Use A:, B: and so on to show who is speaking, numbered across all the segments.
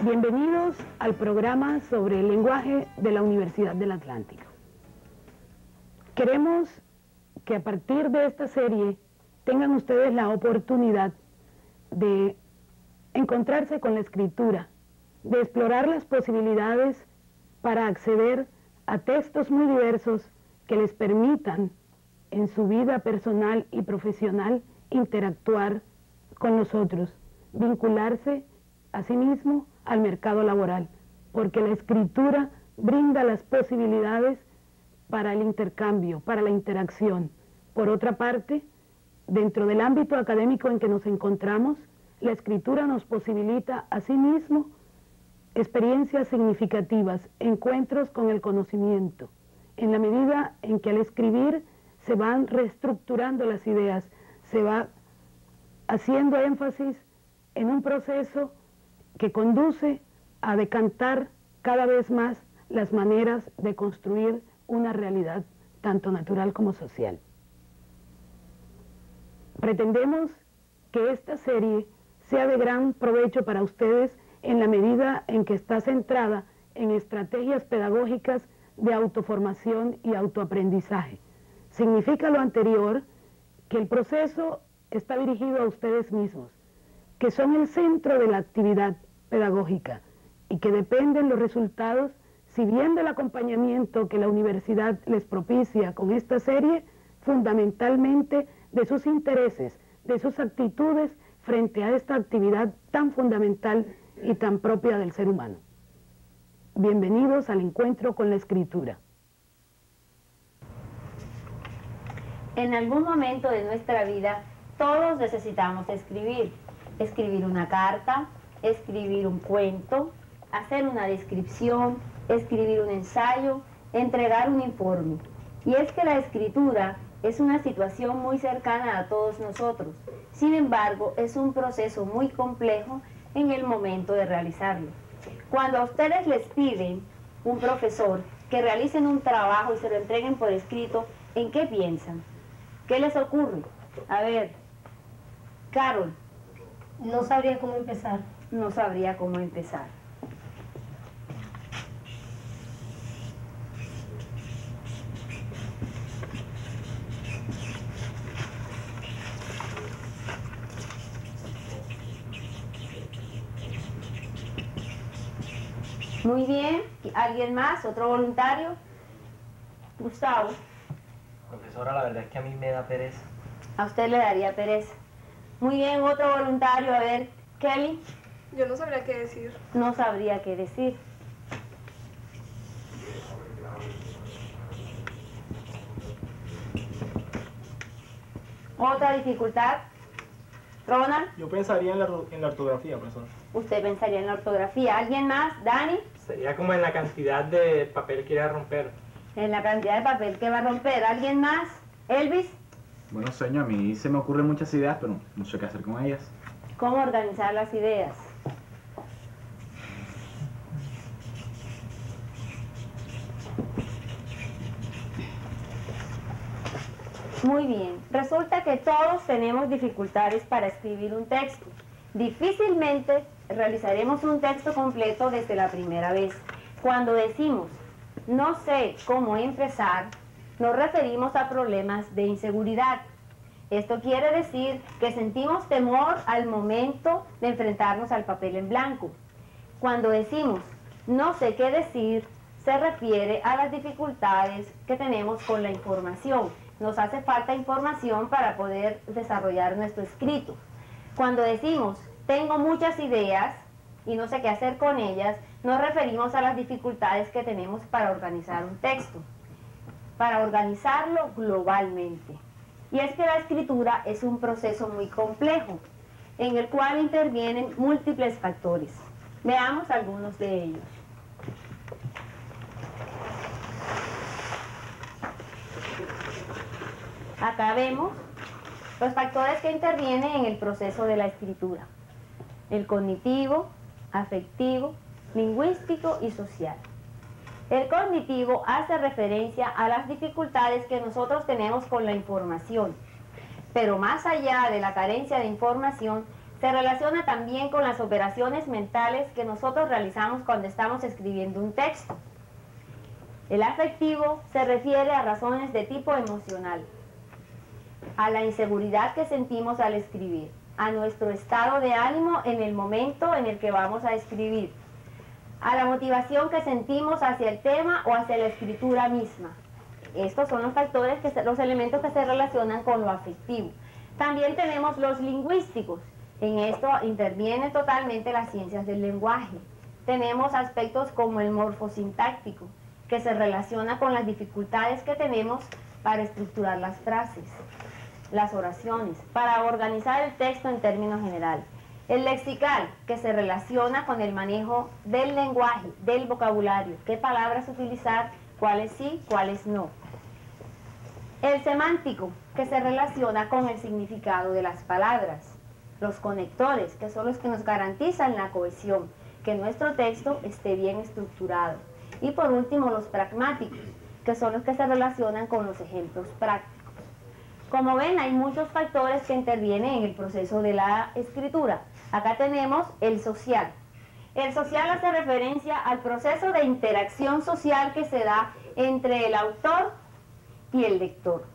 A: Bienvenidos al programa sobre el lenguaje de la Universidad del Atlántico. Queremos que a partir de esta serie tengan ustedes la oportunidad de encontrarse con la escritura, de explorar las posibilidades para acceder a textos muy diversos que les permitan en su vida personal y profesional interactuar con nosotros, vincularse a sí mismo al mercado laboral, porque la escritura brinda las posibilidades para el intercambio, para la interacción. Por otra parte, dentro del ámbito académico en que nos encontramos, la escritura nos posibilita a sí mismo experiencias significativas, encuentros con el conocimiento, en la medida en que al escribir se van reestructurando las ideas, se va haciendo énfasis en un proceso que conduce a decantar cada vez más las maneras de construir una realidad tanto natural como social. Pretendemos que esta serie sea de gran provecho para ustedes en la medida en que está centrada en estrategias pedagógicas de autoformación y autoaprendizaje. Significa lo anterior que el proceso está dirigido a ustedes mismos, que son el centro de la actividad pedagógica y que dependen los resultados, si bien del acompañamiento que la universidad les propicia con esta serie, fundamentalmente de sus intereses, de sus actitudes frente a esta actividad tan fundamental y tan propia del ser humano. Bienvenidos al encuentro con la escritura.
B: En algún momento de nuestra vida, todos necesitamos escribir. Escribir una carta, escribir un cuento, hacer una descripción, escribir un ensayo, entregar un informe. Y es que la escritura es una situación muy cercana a todos nosotros. Sin embargo, es un proceso muy complejo en el momento de realizarlo. Cuando a ustedes les piden un profesor que realicen un trabajo y se lo entreguen por escrito, ¿en qué piensan? ¿Qué les ocurre? A ver, Carol.
C: No sabría cómo empezar.
B: No sabría cómo empezar. Muy bien. ¿Alguien más? ¿Otro voluntario? Gustavo.
D: Profesora, la verdad es que a mí me da pereza.
B: A usted le daría pereza. Muy bien, otro voluntario. A ver, Kelly.
E: Yo no sabría qué decir.
B: No sabría qué decir. ¿Otra dificultad? Ronald.
F: Yo pensaría en la ortografía, profesor.
B: Usted pensaría en la ortografía. ¿Alguien más? Dani.
D: Sería como en la cantidad de papel que iba a romper.
B: En la cantidad de papel que va a romper. ¿Alguien más? Elvis.
G: Bueno, señor, a mí se me ocurren muchas ideas, pero no sé qué hacer con ellas.
B: ¿Cómo organizar las ideas? Muy bien. Resulta que todos tenemos dificultades para escribir un texto. Difícilmente realizaremos un texto completo desde la primera vez. Cuando decimos no sé cómo empezar, nos referimos a problemas de inseguridad. Esto quiere decir que sentimos temor al momento de enfrentarnos al papel en blanco. Cuando decimos no sé qué decir, se refiere a las dificultades que tenemos con la información. Nos hace falta información para poder desarrollar nuestro escrito. Cuando decimos tengo muchas ideas y no sé qué hacer con ellas, nos referimos a las dificultades que tenemos para organizar un texto, para organizarlo globalmente. Y es que la escritura es un proceso muy complejo, en el cual intervienen múltiples factores. Veamos algunos de ellos. Acá vemos los factores que intervienen en el proceso de la escritura: el cognitivo, afectivo, lingüístico y social. El cognitivo hace referencia a las dificultades que nosotros tenemos con la información, pero más allá de la carencia de información, Se relaciona también con las operaciones mentales que nosotros realizamos cuando estamos escribiendo un texto. El afectivo se refiere a razones de tipo emocional, a la inseguridad que sentimos al escribir, a nuestro estado de ánimo en el momento en el que vamos a escribir, a la motivación que sentimos hacia el tema o hacia la escritura misma. Estos son los factores, los elementos que se relacionan con lo afectivo. También tenemos los lingüísticos. En esto intervienen totalmente las ciencias del lenguaje. Tenemos aspectos como el morfosintáctico, que se relaciona con las dificultades que tenemos para estructurar las frases, las oraciones, para organizar el texto en términos generales. El lexical, que se relaciona con el manejo del lenguaje, del vocabulario, qué palabras utilizar, cuáles sí, cuáles no. El semántico, que se relaciona con el significado de las palabras. Los conectores, que son los que nos garantizan la cohesión, que nuestro texto esté bien estructurado. Y por último, los pragmáticos, que son los que se relacionan con los ejemplos prácticos. Como ven, hay muchos factores que intervienen en el proceso de la escritura. Acá tenemos el social. El social hace referencia al proceso de interacción social que se da entre el autor y el lector,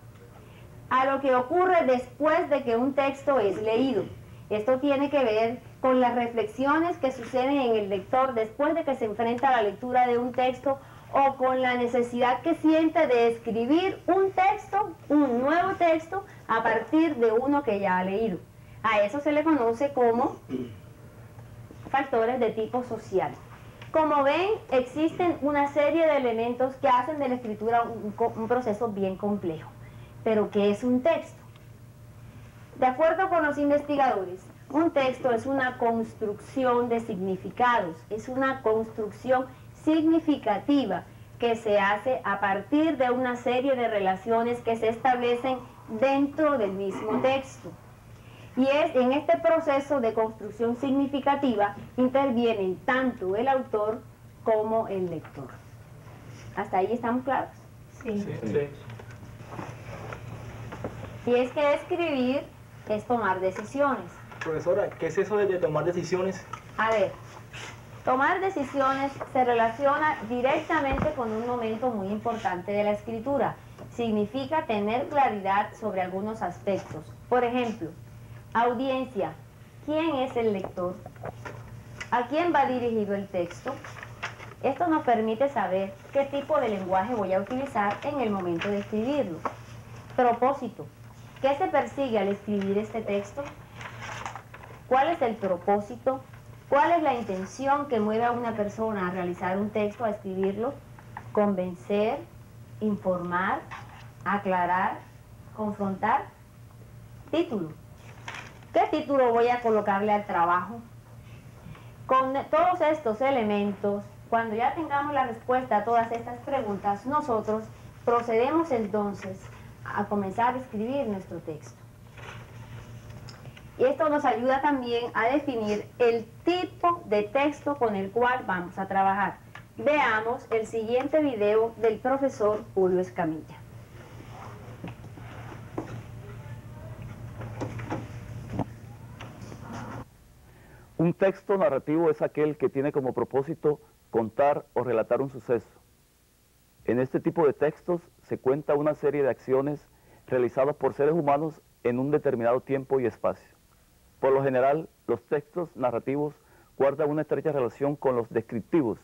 B: a lo que ocurre después de que un texto es leído. Esto tiene que ver con las reflexiones que suceden en el lector después de que se enfrenta a la lectura de un texto, o con la necesidad que siente de escribir un texto, un nuevo texto, a partir de uno que ya ha leído. A eso se le conoce como factores de tipo social. Como ven, existen una serie de elementos que hacen de la escritura un proceso bien complejo. Pero, ¿qué es un texto? De acuerdo con los investigadores, un texto es una construcción de significados, es una construcción significativa que se hace a partir de una serie de relaciones que se establecen dentro del mismo texto. Y es en este proceso de construcción significativa intervienen tanto el autor como el lector. ¿Hasta ahí estamos claros?
C: Sí.
D: Sí.
B: Y es que escribir es tomar decisiones.
F: Profesora, ¿qué es eso de tomar decisiones?
B: A ver, tomar decisiones se relaciona directamente con un momento muy importante de la escritura. Significa tener claridad sobre algunos aspectos. Por ejemplo, audiencia. ¿Quién es el lector? ¿A quién va dirigido el texto? Esto nos permite saber qué tipo de lenguaje voy a utilizar en el momento de escribirlo. Propósito. ¿Qué se persigue al escribir este texto? ¿Cuál es el propósito? ¿Cuál es la intención que mueve a una persona a realizar un texto, a escribirlo? Convencer, informar, aclarar, confrontar. Título. ¿Qué título voy a colocarle al trabajo? Con todos estos elementos, cuando ya tengamos la respuesta a todas estas preguntas, nosotros procedemos entonces a comenzar a escribir nuestro texto. Y esto nos ayuda también a definir el tipo de texto con el cual vamos a trabajar. Veamos el siguiente video del profesor Julio Escamilla.
H: Un texto narrativo es aquel que tiene como propósito contar o relatar un suceso. En este tipo de textos se cuenta una serie de acciones realizadas por seres humanos en un determinado tiempo y espacio. Por lo general, los textos narrativos guardan una estrecha relación con los descriptivos.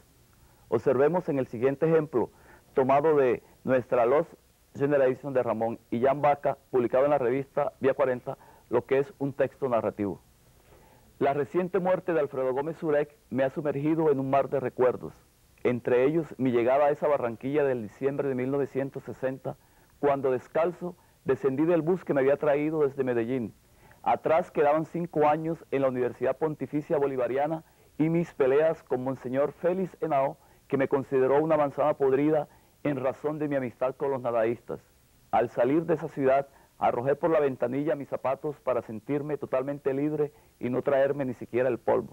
H: Observemos en el siguiente ejemplo, tomado de nuestra Lost Generation de Ramón y Jan Baca, publicado en la revista Vía 40, lo que es un texto narrativo. La reciente muerte de Alfredo Gómez Surek me ha sumergido en un mar de recuerdos, entre ellos mi llegada a esa Barranquilla del diciembre de 1960, cuando descalzo descendí del bus que me había traído desde Medellín. Atrás quedaban 5 años en la Universidad Pontificia Bolivariana y mis peleas con Monseñor Félix Henao, que me consideró una manzana podrida en razón de mi amistad con los nadaístas. Al salir de esa ciudad, arrojé por la ventanilla mis zapatos para sentirme totalmente libre y no traerme ni siquiera el polvo.